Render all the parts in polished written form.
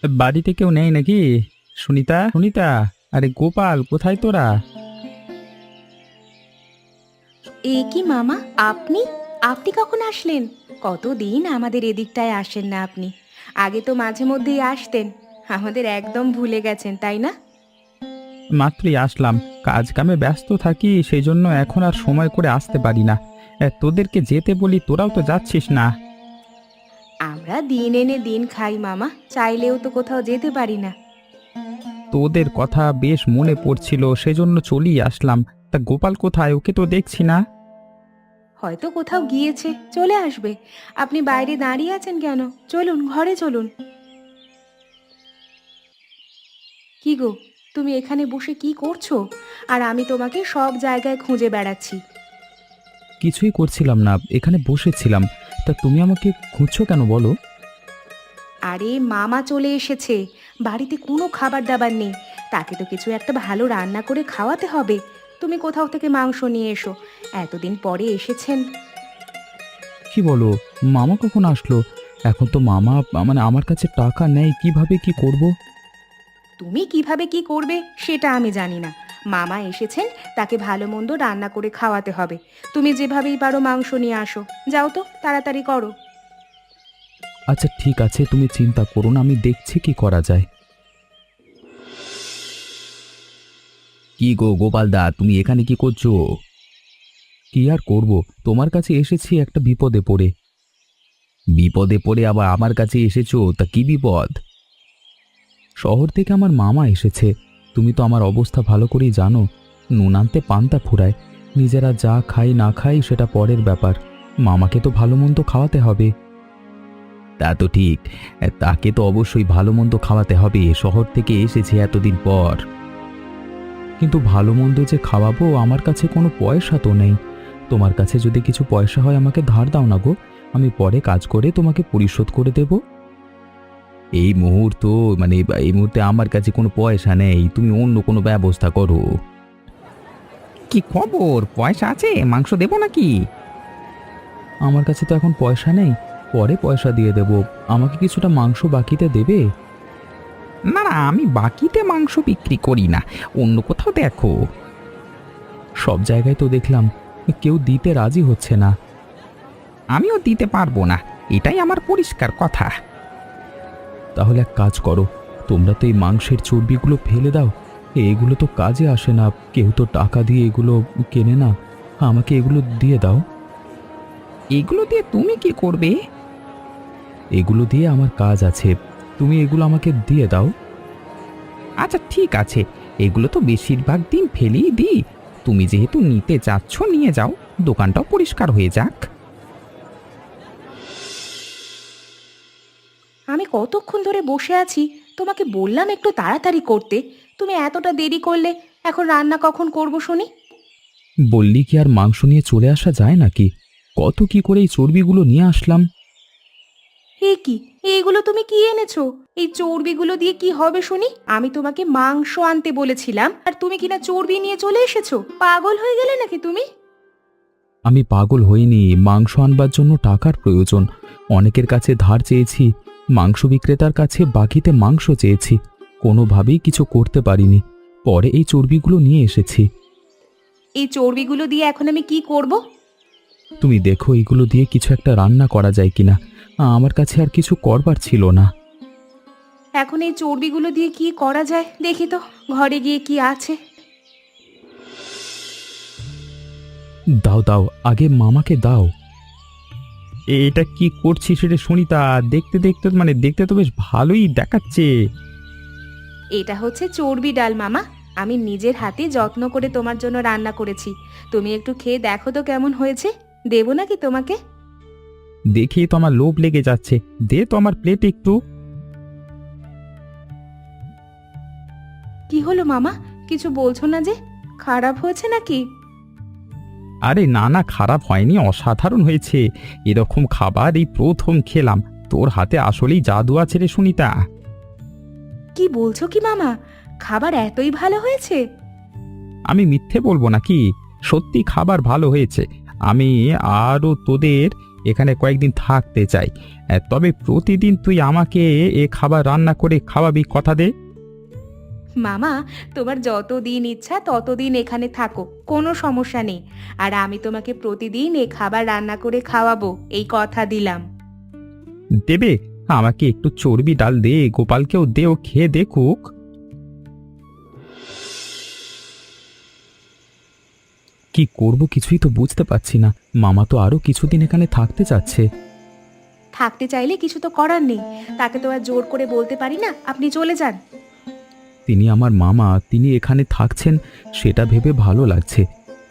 বাড়িতে কেউ নেই নাকি? সুনিতা, সুনিতা, আরে গোপাল, কোথায় তোরা? এ কি মামা, আপনি আপনি কখন আসলেন? কতদিন আমাদের এদিকটায় আসেন না আপনি। আগে তো মাঝে মধ্যেই আসতেন। আমাদের একদম ভুলে গেছেন তাই না? মাত্রই আসলাম। কাজ কামে ব্যস্ত থাকি, সেই জন্য এখন আর সময় করে আসতে পারি না। তোদেরকে যেতে বলি, তোরাও তো যাচ্ছিস না। আমরা দিন এনে দিন খাই মামা, চাইলেও তো কোথাও যেতে পারি না। তোদের কথা বেশ মনে পড়ছিল, সেজন্য চলেই আসলাম। তা গোপাল কোথায়? ওকে তো দেখছি না। হয়তো কোথাও গিয়েছে, চলে আসবে। আপনি বাইরে দাঁড়িয়ে আছেন কেন? চলুন ঘরে চলুন। কি গো, তুমি এখানে বসে কি করছো? আর আমি তোমাকে সব জায়গায় খুঁজে বেড়াচ্ছি। কিছুই করছিলাম না, এখানে বসেছিলাম। তা তুমি আমাকে খুঁজছো কেন বলো? আরে মামা চলে এসেছে, বাড়িতে কোনো খাবার দাবার নেই। তাকে তো কিছু একটা ভালো রান্না করে খাওয়াতে হবে। তুমি কোথাও থেকে মাংস নিয়ে এসো, এতদিন পরে এসেছেন। কি বলো? মামা কখন আসলো? এখন তো মামা, মানে আমার কাছে টাকা নেই, কিভাবে কি করব? তুমি কিভাবে কি করবে সেটা আমি জানি না। মামা এসেছেন, তাকে ভালো মন্দ রান্না করে খাওয়াতে হবে। তুমি যেভাবেই পারো মাংস নিয়ে আসো। যাও তো, তাড়াতাড়ি করো। আচ্ছা ঠিক আছে, তুমি চিন্তা করো না, আমি দেখছি কি করা যায়। কি গো গোপাল দা, তুমি এখানে কি করছো? কি আর করব, তোমার কাছে এসেছি একটা বিপদে পড়ে। বিপদে পড়ে আবার আমার কাছে এসেছো? তা কি বিপদ? শহর থেকে আমার মামা এসেছে। তুমি তো আমার অবস্থা ভালো করেই জানো। নুন আনতে পান্তা ফুরায়। নিজেরা যা খাই না খাই সেটা পরের ব্যাপার। মামাকে তো ভালো মন্দ খাওয়াতে হবে। তা তো ঠিক। তাকে তো অবশ্যই ভালো মন্দ খাওয়াতে হবে, শহর থেকে এসেছে এতদিন পর। কিন্তু ভালো মন্দ যে খাওয়াবো, আমার কাছে কোনো পয়সা তো নেই। তোমার কাছে যদি কিছু পয়সা হয় আমাকে ধার দাও না গো, আমি পরে কাজ করে তোমাকে পরিশোধ করে দেব। এই মুহূর্ত, মানে এই মুহূর্তে আমার কাছে কোনো পয়সা নেই, তুমি অন্য কোনো ব্যবস্থা করো। কি খবর? পয়সা আছে? মাংস দেবো নাকি? আমার কাছে তো এখন পয়সা নেই, পরে পয়সা দিয়ে দেব। আমাকে কিছুটা মাংস বাকিতে দেবে? না না, আমি বাকিতে মাংস বিক্রি করি না, অন্য কোথাও দেখো। সব জায়গায় তো দেখলাম, কেউ দিতে রাজি হচ্ছে না। আমিও দিতে পারবো না, এটাই আমার পরিষ্কার কথা। তাহলে এক কাজ করো, তোমরা তো এই মাংসের চর্বিগুলো ফেলে দাও। এগুলো তো কাজে আসে না, কেউ তো টাকা দিয়ে এগুলো কেনে না। আমাকে এগুলো দিয়ে দাও। এগুলো দিয়ে তুমি কি করবে? এগুলো দিয়ে আমার কাজ আছে, তুমি এগুলো আমাকে দিয়ে দাও। আচ্ছা ঠিক আছে, এগুলো তো বেশিরভাগ দিন ফেলেই দিই। তুমি যেহেতু নিতে চাচ্ছ, নিয়ে যাও, দোকানটাও পরিষ্কার হয়ে যাক। আমি কতক্ষণ ধরে বসে আছি, তোমাকে বললাম একটু তাড়াতাড়ি করতে। তুমি এতটা দেরি করলে। এখন রান্না কখন করব শুনি? বললি কি আর মাংস নিয়ে চলে আসা যায় নাকি? কত কি করে এই চর্বিগুলো নিয়ে আসলাম। এ কি, এইগুলো তুমি কি এনেছো? এই চর্বিগুলো দিয়ে কি হবে শুনি? আমি তোমাকে মাংস আনতে বলেছিলাম, আর তুমি কিনা চর্বি নিয়ে চলে এসেছো। পাগল হয়ে গেলে নাকি তুমি? আমি পাগল হইনি, মাংস আনবার জন্য টাকার প্রয়োজন। অনেকের কাছে ধার চেয়েছি, মাংস বিক্রেতার কাছে বাকিতে মাংস চেয়েছি, কোনোভাবেই কিছু করতে পারিনি। পরে এই চর্বিগুলো নিয়ে এসেছি। এই চর্বিগুলো দিয়ে এখন আমি কি করব? তুমি দেখো এগুলো দিয়ে কিছু একটা রান্না করা যায় কিনা। আমার কাছে আর কিছু করবার ছিল না। এখন এই চর্বিগুলো দিয়ে কি করা যায় দেখি তো, ঘরে গিয়ে কি আছে। দাও দাও, আগে মামাকে দাও। এটা কি করছিস রে সুনিতা? দেখতে দেখতে, মানে দেখতে তো বেশ ভালোই দেখাচ্ছে। এটা হচ্ছে চর্বি ডাল মামা। আমি নিজের হাতে যত্ন করে তোমার জন্য রান্না করেছি। তুমি একটু খেয়ে দেখো তো কেমন হয়েছে। দেবো নাকি তোমাকে? দেখেই তো আমার লোভ লেগে যাচ্ছে, দে তো আমার প্লেট একটু। কি হলো মামা, কিছু বলছো না যে? খারাপ হয়েছে নাকি? আরে না না, খারাপ হয়নি, অসাধারণ হয়েছে। এরকম খাবার এই প্রথম খেলাম। তোর হাতে আসলেই জাদু আছে রে সুনিতা। কি বলছো কি মামা, খাবার এতই ভালো হয়েছে? আমি মিথ্যে বলবো নাকি? সত্যি খাবার ভালো হয়েছে। আমি আরও তোদের এখানে কয়েকদিন থাকতে চাই। তবে প্রতিদিন তুই আমাকে এ খাবার রান্না করে খাওয়াবি, কথা দে। মামা, তোমার যতদিন ইচ্ছা ততদিন এখানে থাকো, কোনো সমস্যা নেই। আর আমি তোমাকে প্রতিদিন এ খাবার রান্না করে খাওয়াবো, এই কথা দিলাম। দেবে? আমাকে একটু চর্বি ডাল দে, গোপালকেও দে, ও খেয়ে দেখুক। কি করব কিছুই তো বুঝতে পারছি না। মামা তো আরো কিছুদিন এখানে থাকতে চাচ্ছে। থাকতে চাইলে কিছু তো করার নেই, তাকে তো আর জোর করে বলতে পারি না আপনি চলে যান। তিনি আমার মামা, তিনি এখানে থাকছেন, সেটা ভেবে ভালো লাগছে।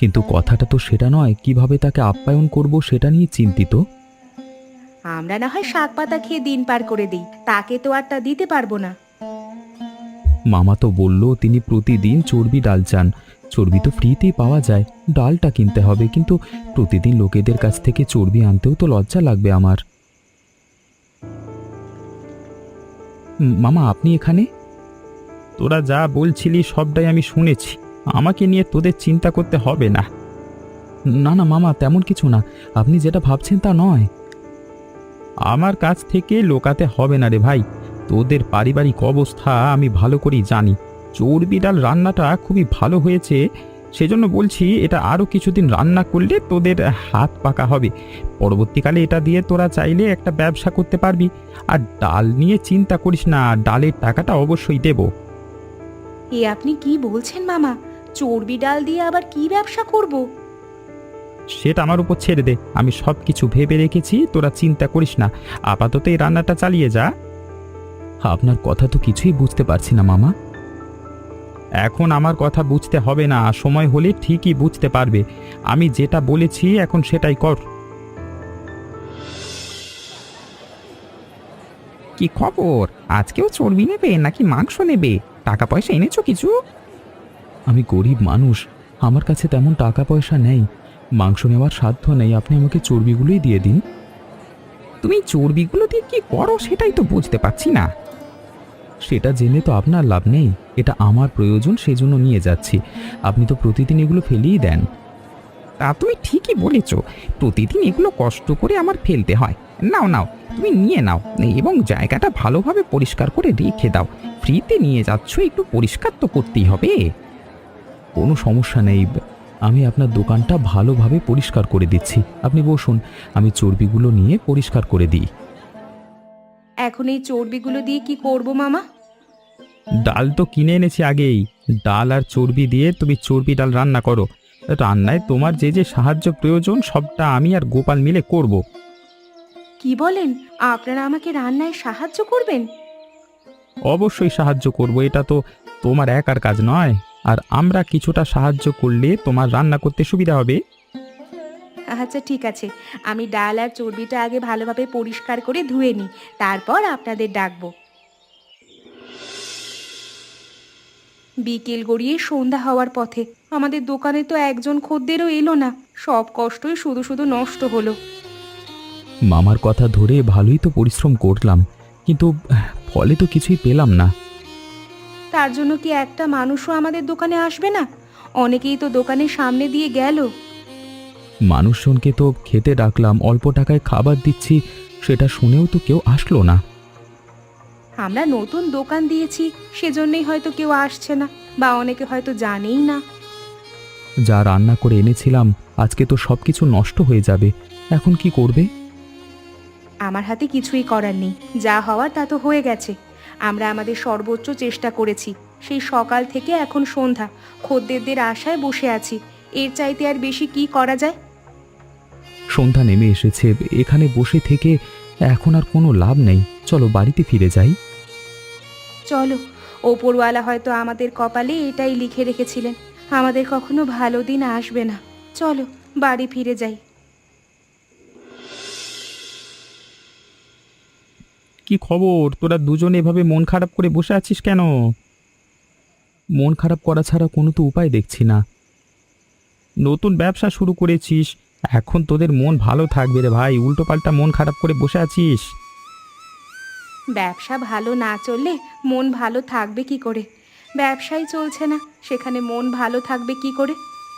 কিন্তু কথাটা তো সেটা নয়, কিভাবে তাকে আপ্যায়ন করব সেটা নিয়ে চিন্তিত। আমরা না হয় শাক পাতা খেয়ে দিন পার করে দিই, তাকে তো আর তা দিতে পারবো না। মামা তো বলল তিনি প্রতিদিন চর্বি ডাল চান। চর্বি তো ফ্রিতেই পাওয়া যায়, ডালটা কিনতে হবে। কিন্তু প্রতিদিন লোকেদের কাছ থেকে চর্বি আনতেও তো লজ্জা লাগবে আমার। মামা, আপনি এখানে? তোরা যা বলছিলি সবটাই আমি শুনেছি। আমাকে নিয়ে তোদের চিন্তা করতে হবে না। না না মামা, তেমন কিছু না। আপনি যেটা ভাবছেন তা নয়। আমার কাছ থেকে লোকাতে হবে না রে ভাই। তোদের পারিবারিক অবস্থা আমি ভালো করেই জানি। চর্বি ডাল রান্নাটা খুবই ভালো হয়েছে, সেজন্য বলছি এটা আরও কিছুদিন রান্না করলে তোদের হাত পাকা হবে। পরবর্তীকালে এটা দিয়ে তোরা চাইলে একটা ব্যবসা করতে পারবি। আর ডাল নিয়ে চিন্তা করিস না, ডালের টাকাটা অবশ্যই দেব। এ আপনি কি বলছেন মামা? চর্বি ডাল দিয়ে আবার কি ব্যবসা করব? সেটা আমার উপর ছেড়ে দে, আমি সব কিছু ভেবে রেখেছি, তোরা চিন্তা করিস না। আপাতত এই রান্নাটা চালিয়ে যা। আপনার কথা তো কিছুই বুঝতে পারছি না মামা। এখন আমার কথা বুঝতে হবে না, সময় হলে ঠিকই বুঝতে পারবে। আমি যেটা বলেছি এখন সেটাই কর। কি খবর? আজকেও চর্বি নেবে নাকি মাংস নেবে? টাকা পয়সা এনেছো কিছু? আমি গরিব মানুষ, আমার কাছে তেমন টাকা পয়সা নেই। মাংস নেওয়ার সাধ্য নেই, আপনি আমাকে চর্বিগুলোই দিয়ে দিন। তুমি চর্বিগুলো দিয়ে কি করো সেটাই তো বুঝতে পারছি না। সেটা জেনে তো আপনার লাভ নেই। এটা আমার প্রয়োজন, সেজন্য নিয়ে যাচ্ছি। আপনি তো প্রতিদিন এগুলো ফেলেই দেন। তা তুমি ঠিকই বলেছ, প্রতিদিন এগুলো কষ্ট করে আমার ফেলতে হয়। নাও নাও, তুমি নিয়ে নাও এবং জায়গাটা ভালোভাবে পরিষ্কার করে রেখে দাও। ফ্রিতে নিয়ে যাচ্ছ, একটু পরিষ্কার তো করতেই হবে। কোনো সমস্যা নেই, আমি আপনার দোকানটা ভালোভাবে পরিষ্কার করে দিচ্ছি। আপনি বসুন, আমি চর্বিগুলো নিয়ে পরিষ্কার করে দিই। এখন এই চর্বিগুলো দিয়ে কি করব মামা? ডাল তো কিনে এনেছি আগেই। ডাল আর চর্বি দিয়ে তুমি চর্বি ডাল রান্না করো। রান্নায় তোমার যে যে সাহায্য প্রয়োজন সবটা আমি আর গোপাল মিলে করব। কি বলেন? আপনারা আমাকে রান্নায় সাহায্য করবেন? অবশ্যই সাহায্য করব, এটা তো তোমার একার কাজ নয়। আর আমরা কিছুটা সাহায্য করলে তোমার রান্না করতে সুবিধা হবে। আচ্ছা ঠিক আছে, আমি ডাল আর চর্বিটা আগে ভালোভাবে পরিষ্কার করে ধুয়ে নিই, তারপর আপনাদের ডাকবো। বিকেল গড়িয়ে সন্ধ্যা হওয়ার পথে, আমাদের দোকানে তো একজন খদ্দেরও এলো না। সব কষ্টই শুধু শুধু নষ্ট হলো। মামার কথা ধরে ভালোই তো পরিশ্রম করলাম, কিন্তু ফলে তো কিছুই পেলাম না। তার জন্য কি একটা মানুষও আমাদের দোকানে আসবে না? অনেকেই তো দোকানের সামনে দিয়ে গেল। মানুষজনকে তো খেতে ডাকলাম, অল্প টাকায় খাবার দিচ্ছি, সেটা শুনেও তো কেউ আসলো না। আমরা নতুন দোকান দিয়েছি, সেজন্যই হয়তো কেউ আসছে না, বা অনেকে হয়তো জানেই না। যা রান্না করে এনেছিলাম আজকে তো সবকিছু নষ্ট হয়ে যাবে। এখন কি করবে? আমার হাতে কিছুই করার নেই, যা হওয়ার তা তো হয়ে গেছে। আমরা আমাদের সর্বোচ্চ চেষ্টা করেছি, সেই সকাল থেকে এখন সন্ধ্যা, খদ্দেরদের আশায় বসে আছি। এর চাইতে আর বেশি কি করা যায়? সন্ধ্যা নেমে এসেছে, এখানে বসে থেকে এখন আর কোনো লাভ নেই। চলো বাড়িতে ফিরে যাই। চলো, ওপরওয়ালা হয়তো আমাদের কপালে এটাই লিখে রেখেছিলেন, আমাদের কখনো ভালো দিন আসবে না। চলো বাড়ি ফিরে যাই। কি খবর? তোরা দুজনে এভাবে মন খারাপ করে বসে আছিস কেন? মন খারাপ করা ছাড়া কোনো তো উপায় দেখছি না। নতুন ব্যবসা শুরু করেছিস, এখন তোদের মন ভালো থাকবে রে ভাই, উল্টোপাল্টা মন খারাপ করে বসে আছিস। ব্যবসা ভালো না চললে মন ভালো থাকবে কি করে? ব্যবসাই চলছে না, সেখানে মন ভালো থাকবে কি করে?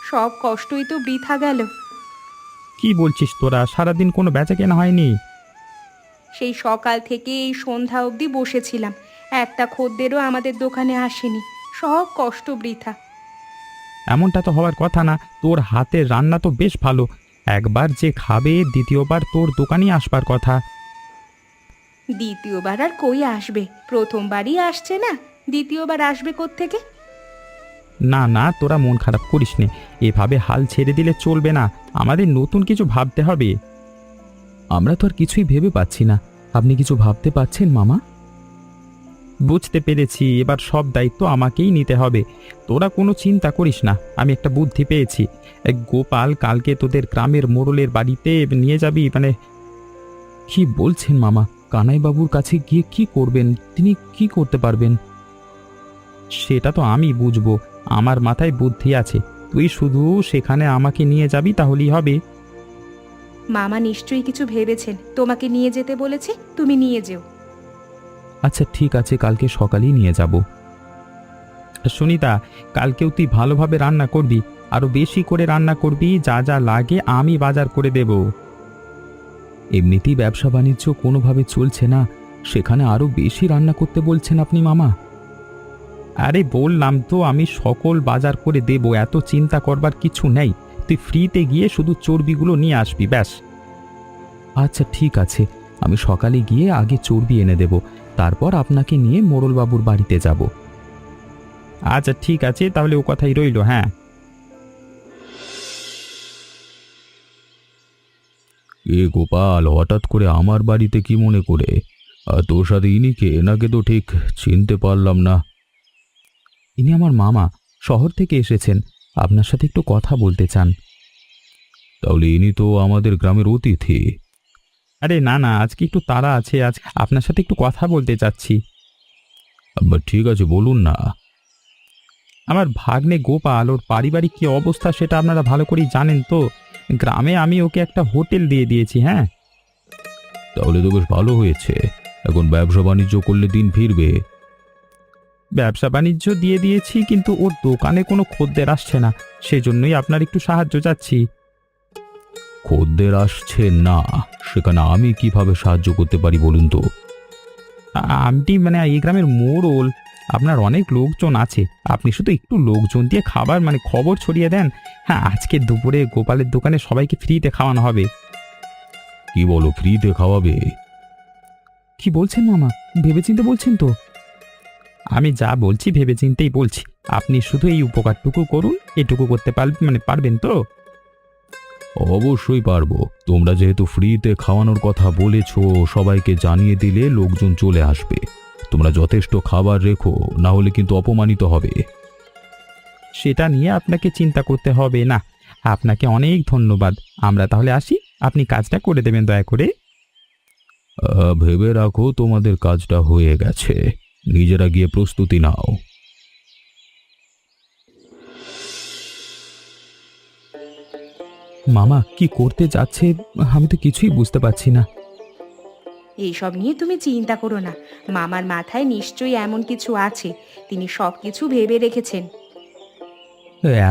সব কষ্টই তো বৃথা গেল। কি বলছিস তোরা? সারাদিন কোনো বেচা কেনা হয়নি? সেই সকাল থেকে এই সন্ধ্যা অবধি বসেছিলাম, একটা খদ্দেরও আমাদের দোকানে আসেনি। সব কষ্ট বৃথা। এমনটা তো হওয়ার কথা না। তোর হাতের রান্না তো বেশ ভালো। একবার যে খাবে দ্বিতীয়বার তোর দোকানেই আসবার কথা। দ্বিতীয়বার আর কই আসবে? প্রথমবারই আসছে না, দ্বিতীয়বার আসবে কোত্থেকে? না না, তোরা মন খারাপ করিস নে। এভাবে হাল ছেড়ে দিলে চলবে না। আমাদের নতুন কিছু ভাবতে হবে। আমরা তো আর কিছুই ভেবে পাচ্ছি না। আপনি কিছু ভাবতে পাচ্ছেন মামা? বুঝতে পেরেছি, এবার সব দায়িত্ব আমাকেই নিতে হবে। তোরা কোনো চিন্তা করিস না, আমি একটা বুদ্ধি পেয়েছি। গোপাল কালকে তোদের গ্রামের মোড়লের বাড়িতে নিয়ে যাবি, মানে। কি বলছেন মামা? কানাইবাবুর কাছে গিয়ে কি করবেন? তিনি কি করতে পারবেন? সেটা তো আমি বুঝবো। আমার মাথায় বুদ্ধি আছে। তুই শুধু সেখানে আমাকে নিয়ে যাবি, তাহলেই হবে। মামা নিশ্চয়ই কিছু ভেবেছেন, তোমাকে নিয়ে যেতে বলেছে, তুমি নিয়ে যেও। আচ্ছা ঠিক আছে, কালকে সকালেই নিয়ে যাব। সুনিতা, কালকেও তুই ভালোভাবে রান্না করবি। আরো বেশি করে রান্না করবি। যা যা লাগে আমি বাজার করে দেব। এমনিতেই ব্যবসা বাণিজ্য কোনোভাবে চলছে না, সেখানে আরো বেশি রান্না করতে বলছেন আপনি মামা? আরে বললাম তো, আমি সকল বাজার করে দেব, এত চিন্তা করবার কিছু নেই। তুই ফ্রিতে গিয়ে শুধু চর্বিগুলো নিয়ে আসবি, ব্যাস। আচ্ছা ঠিক আছে, আমি সকালে গিয়ে আগে চর্বি এনে দেব, তারপর আপনাকে নিয়ে মোড়লবাবুর বাড়িতে যাব। আচ্ছা ঠিক আছে, তাহলে ও কথাই রইল। হ্যাঁ। এ গোপাল, হঠাৎ করে আমার বাড়িতে কি মনে করে? আর তোর সাথে ইনি কে? এনাকে তো ঠিক চিনতে পারলাম না। ইনি আমার মামা, শহর থেকে এসেছেন, আপনার সাথে একটু কথা বলতে চান। তাহলে ইনি তো আমাদের গ্রামের অতিথি। আরে না না, আজকে একটু তাড়া আছে, আজ আপনার সাথে একটু কথা বলতে চাচ্ছি। ঠিক আছে, বলুন না। আমার ভাগ্নে গোপাল, ওর পারিবারিক কি অবস্থা সেটা আপনারা ভালো করেই জানেন তো। গ্রামে আমি ওকে একটা হোটেল দিয়ে দিয়েছি। হ্যাঁ। তাহলে তো বেশ ভালো হয়েছে। এখন ব্যবসা বাণিজ্য করলে দিন ফিরবে। ব্যবসা বাণিজ্য দিয়ে দিয়েছি, কিন্তু ওর দোকানে কোনো খদ্দের আসছে না। সেজন্যই আপনার একটু সাহায্য চাচ্ছি। খদ্দের আসছে না, সেখানে আমি কিভাবে সাহায্য করতে পারি বলুন তো? আমি মানে এই গ্রামের মোড়ল, আপনার অনেক লোকজন আছে। আপনি শুধু একটু লোকজন দিয়ে খাবার মানে খবর ছড়িয়ে দেন। হ্যাঁ, আজকে দুপুরে গোপালের দোকানে সবাইকে ফ্রিতে খাওয়ানো হবে। কি বলো, ফ্রিতে খাওয়াবে? কি বলছেন মামা? ভেবেচিন্তে বলছেন তো? আমি যা বলছি ভেবেচিন্তেই বলছি। আপনি শুধু এই উপকারটুকু করুন, এটুকু করতে পারবেন তো? অবশ্যই পারবো। তোমরা যেহেতু ফ্রিতে খাওয়ানোর কথা বলেছো, সবাইকে জানিয়ে দিলে লোকজন চলে আসবে। তোমরা যথেষ্ট খাবার রেখো, না হলে কিন্তু অপমানিত হবে। সেটা নিয়ে আপনাকে চিন্তা করতে হবে না। আপনাকে অনেক ধন্যবাদ। আমরা তাহলে আসি, আপনি কাজটা করে দেবেন দয়া করে। ভেবে রাখো তোমাদের কাজটা হয়ে গেছে। নিজেরা গিয়ে প্রস্তুতি নাও। মামা কি করতে যাচ্ছে আমি তো কিছুই বুঝতে পারছি না। এইসব নিয়ে তুমি চিন্তা করো না, মামার মাথায় নিশ্চয়ই এমন কিছু আছে, তিনি সব কিছু ভেবে রেখেছেন।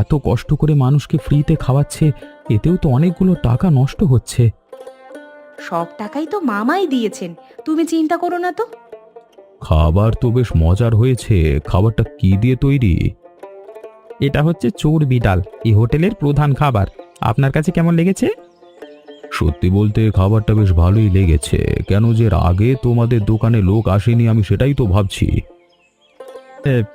এত কষ্ট করে মানুষকে ফ্রিতে খাওয়াচ্ছে, এতেও তো অনেকগুলো টাকা নষ্ট হচ্ছে। সব টাকাই তো মামাই দিয়েছেন, তুমি চিন্তা করো না তো। খাবার তো বেশ মজার হয়েছে। খাবারটা কি দিয়ে তৈরি? এটা হচ্ছে চর্বি ডাল, এই হোটেলের প্রধান খাবার। আপনার কাছে কেমন লেগেছে? সত্যি বলতে খাবারটা বেশ ভালোই লেগেছে। কেন যে এর আগে তোমাদের দোকানে লোক আসেনি আমি সেটাই তো ভাবছি।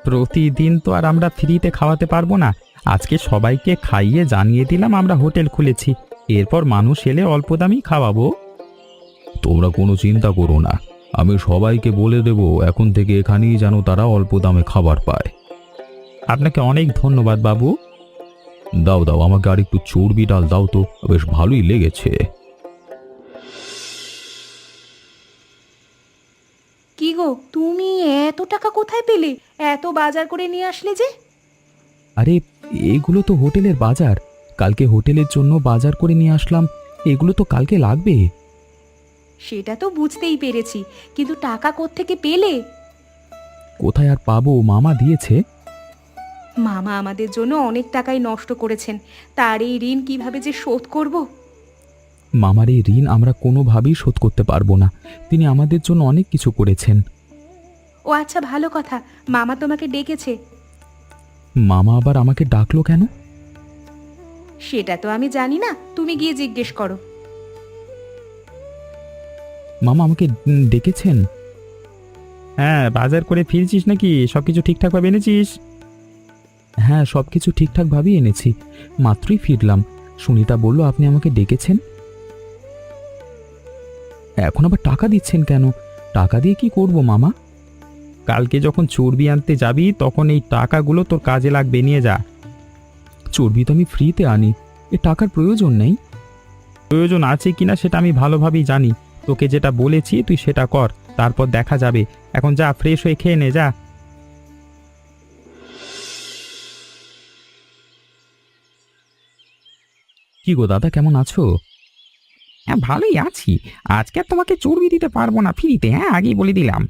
প্রতিদিন তো আর আমরা ফ্রিতে খাওয়াতে পারবো না। আজকে সবাইকে খাইয়ে জানিয়ে দিলাম আমরা হোটেল খুলেছি। এরপর মানুষ এলে অল্প দামেই খাওয়াবো। তোমরা কোনো চিন্তা করো না, আমি সবাইকে বলে দেব এখন থেকে এখানেই যেন তারা অল্প দামে খাবার পায়। আপনাকে অনেক ধন্যবাদ বাবু। দাও দাও, আমাকে আর একটু চর্বি ডাল দাও তো, বেশ ভালোই লেগেছে। কি গো, তুমি এত টাকা কোথায় পেলে? এত বাজার করে নিয়ে আসলে যে? আরে এগুলো তো হোটেলের বাজার, কালকে হোটেলের জন্য বাজার করে নিয়ে আসলাম। এগুলো তো কালকে লাগবে। সেটা তো বুঝতেই পেরেছি, কিন্তু টাকা কোত্থেকে পেলে? কোথায় আর পাবো, মামা দিয়েছে। মামা আমাদের জন্য অনেক টাকাই নষ্ট করেছেন, তার এই ঋণ কিভাবে যে শোধ করব। মামার এই ঋণ আমরা কোনোভাবেই শোধ করতে পারবো না। তিনি আমাদের জন্য অনেক কিছু করেছেন। ও আচ্ছা, ভালো কথা, মামা তোমাকে ডেকেছে। মামা আবার আমাকে ডাকলো কেন? সেটা তো আমি জানি না, তুমি গিয়ে জিজ্ঞেস করো। মামা আমাকে ডেকেছেন? হ্যাঁ, বাজার করে ফিরছিস নাকি? সব কিছু ঠিকঠাকভাবে এনেছিস? হ্যাঁ, সব কিছু ঠিকঠাকভাবেই এনেছি। মাত্রই ফিরলাম। সুনিতা বলল আপনি আমাকে ডেকেছেন। এখন আবার টাকা দিচ্ছেন কেন? টাকা দিয়ে কি করব মামা? কালকে যখন চর্বি আনতে যাবি তখন এই টাকাগুলো তোর কাজে লাগবে, নিয়ে যা। চর্বি তো আমি ফ্রিতে আনি, এ টাকার প্রয়োজন নেই। প্রয়োজন আছে কিনা সেটা আমি ভালোভাবেই জানি। তোকে যেটা বলেছি তুই সেটা কর, তারপর দেখা যাবে। এখন যা, ফ্রেশ হয়ে খেয়ে নে, যা। কি গো দাদা, কেমন আছো? হ্যাঁ, ভালোই আছি। আজকে আর তোমাকে চর্বি দিতে পারবো না ফ্রিতে, হ্যাঁ, আগেই বলে দিলাম।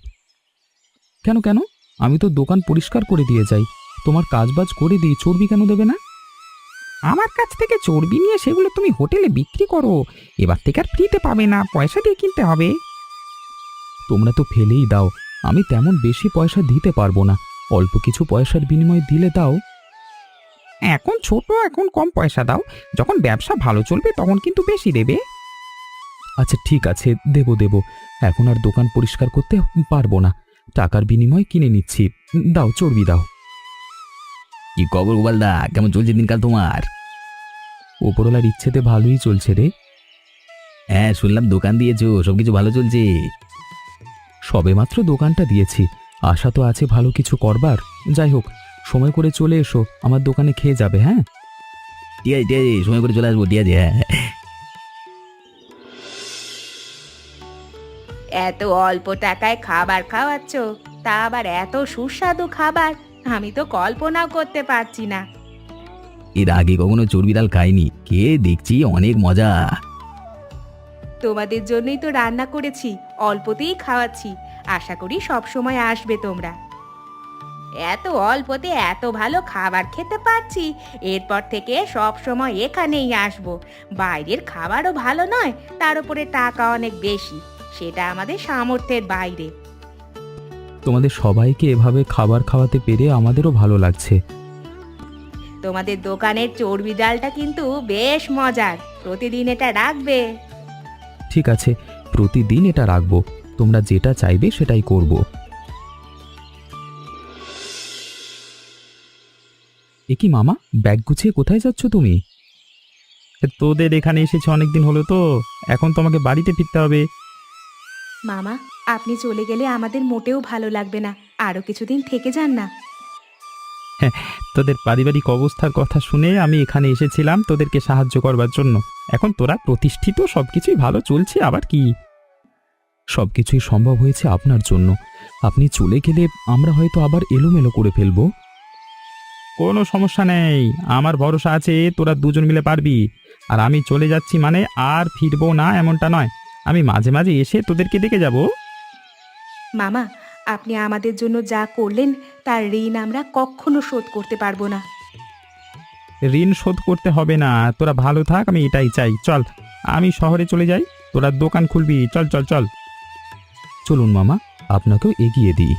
কেন কেন? আমি তো দোকান পরিষ্কার করে দিয়ে যাই, তোমার কাজবাজ করে দিই, চর্বি কেন দেবে না? আমার কাছ থেকে চর্বি নিয়ে সেগুলো তুমি হোটেলে বিক্রি করো। এবার থেকে আর ফ্রিতে পাবে না, পয়সা দিয়ে কিনতে হবে। তোমরা তো ফেলেই দাও, আমি তেমন বেশি পয়সা দিতে পারবো না। অল্প কিছু পয়সার বিনিময়ে দিলে দাও। এখন ছোট, এখন কম পয়সা দাও। যখন ব্যবসা ভালো চলবে তখন কিন্তু বেশি দেবে। আচ্ছা ঠিক আছে, দেবো দেবো। এখন আর দোকান পরিষ্কার করতে পারবো না, টাকার বিনিময়ে কিনে নিচ্ছি। দাও, চর্বি দাও। কি খবর গোপালদা, কেমন চলছে দিনকাল তোমার? ওপরওয়ালার ইচ্ছেতে ভালোই চলছে রে। হ্যাঁ, শুনলাম দোকান দিয়েছো, সবকিছু ভালো চলছে। সবেমাত্র দোকানটা দিয়েছি, আশা তো আছে ভালো কিছু করবার। যাই হোক, সময় করে চলে এসো, আমার দোকানে খেয়ে যাবে। হ্যাঁ ঠিক আছে, ঠিক আছে, সময় করে চলে আসবো। ঠিক আছে, হ্যাঁ। এত অল্প টাকায় খাবার খাওয়াচ্ছ, তা আবার এত সুস্বাদু খাবার, আমি তো কল্পনাও করতে পারছি না। এর আগে কখনো চর্বি ডাল খাইনি, খেয়ে দেখছি অনেক মজা। তোমাদের জন্যই তো রান্না করেছি, অল্পতেই খাওয়াচ্ছি। আশা করি সব সময় আসবে তোমরা। এত অল্পতে এত ভালো খাবার খেতে পারছি, এরপর থেকে সব সময় এখানেই আসবো। বাইরের খাবারও ভালো নয়, তার উপরে টাকা অনেক বেশি, সেটা আমাদের সামর্থ্যের বাইরে। তোমাদের সবাইকে এভাবে খাবার খাওয়াতে পেরে আমাদেরও ভালো লাগছে। তোমাদের দোকানের চর্বি ডালটা কিন্তু বেশ মজার, প্রতিদিন এটা রাখবে। ঠিক আছে, প্রতিদিন এটা রাখবো। তোমরা যেটা চাইবে সেটাই করব। এ কি মামা, ব্যাগ গুছিয়ে কোথায় যাচ্ছ তুমি? তোদের এখানে এসেছে অনেকদিন হলো তো, এখন তোমাকে বাড়িতে ফিরতে হবে। মামা, আপনি চলে গেলে আমাদের মোটেও ভালো লাগবে না, আরো কিছুদিন থেকে যান না। তোদের পারিবারিক অবস্থার কথা শুনে আমি এখানে এসেছিলাম তোদেরকে সাহায্য করবার জন্য। এখন তোরা প্রতিষ্ঠিত, সবকিছুই ভালো চলছে, আবার কি। সবকিছুই সম্ভব হয়েছে আপনার জন্য। আপনি চলে গেলে আমরা হয়তো আবার এলোমেলো করে ফেলবো। কোনো সমস্যা নেই, আমার ভরসা আছে তোরা দুজন মিলে পারবি। আর আমি চলে যাচ্ছি মানে আর ফিরবো না এমনটা নয়, আমি মাঝে মাঝে এসে তোদেরকে ডেকে যাব। মামা, আপনি আমাদের জন্য যা করলেন তার ঋণ আমরা কখনো শোধ করতে পারবো না। ঋণ শোধ করতে হবে না, তোরা ভালো থাক, আমি এটাই চাই। চল, আমি শহরে চলে যাই, তোরা দোকান খুলবি। চল চল চল। চলুন মামা, আপনাকেও এগিয়ে দিই।